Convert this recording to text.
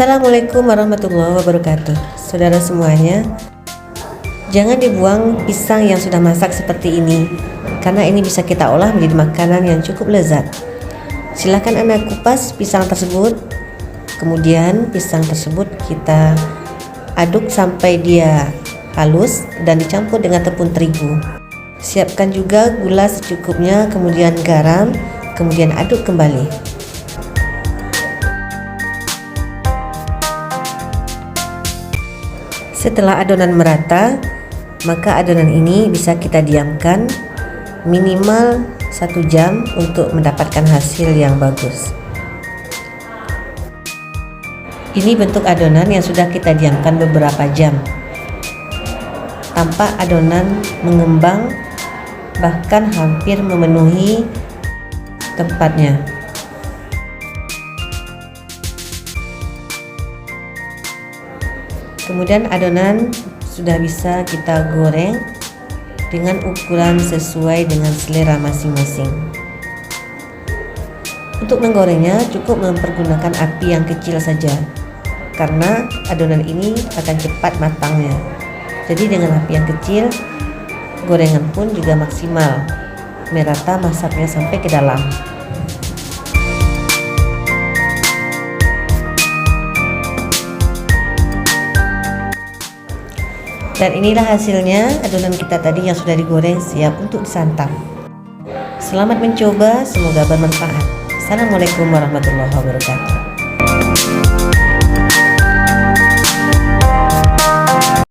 Assalamualaikum warahmatullahi wabarakatuh. Saudara semuanya, jangan dibuang pisang yang sudah masak seperti ini, karena ini bisa kita olah menjadi makanan yang cukup lezat. Silakan Anda kupas pisang tersebut. Kemudian pisang tersebut kita aduk sampai dia halus dan dicampur dengan tepung terigu. Siapkan juga gula secukupnya, kemudian garam, kemudian aduk kembali. Setelah adonan merata, maka adonan ini bisa kita diamkan minimal 1 jam untuk mendapatkan hasil yang bagus. Ini bentuk adonan yang sudah kita diamkan beberapa jam. Tampak adonan mengembang, bahkan hampir memenuhi tempatnya. Kemudian adonan sudah bisa kita goreng dengan ukuran sesuai dengan selera masing-masing. Untuk menggorengnya cukup mempergunakan api yang kecil saja, karena adonan ini akan cepat matangnya. Jadi dengan api yang kecil, gorengan pun juga maksimal, merata masaknya sampai ke dalam. Dan inilah hasilnya, adonan kita tadi yang sudah digoreng siap untuk disantap. Selamat mencoba, semoga bermanfaat. Assalamualaikum warahmatullahi wabarakatuh.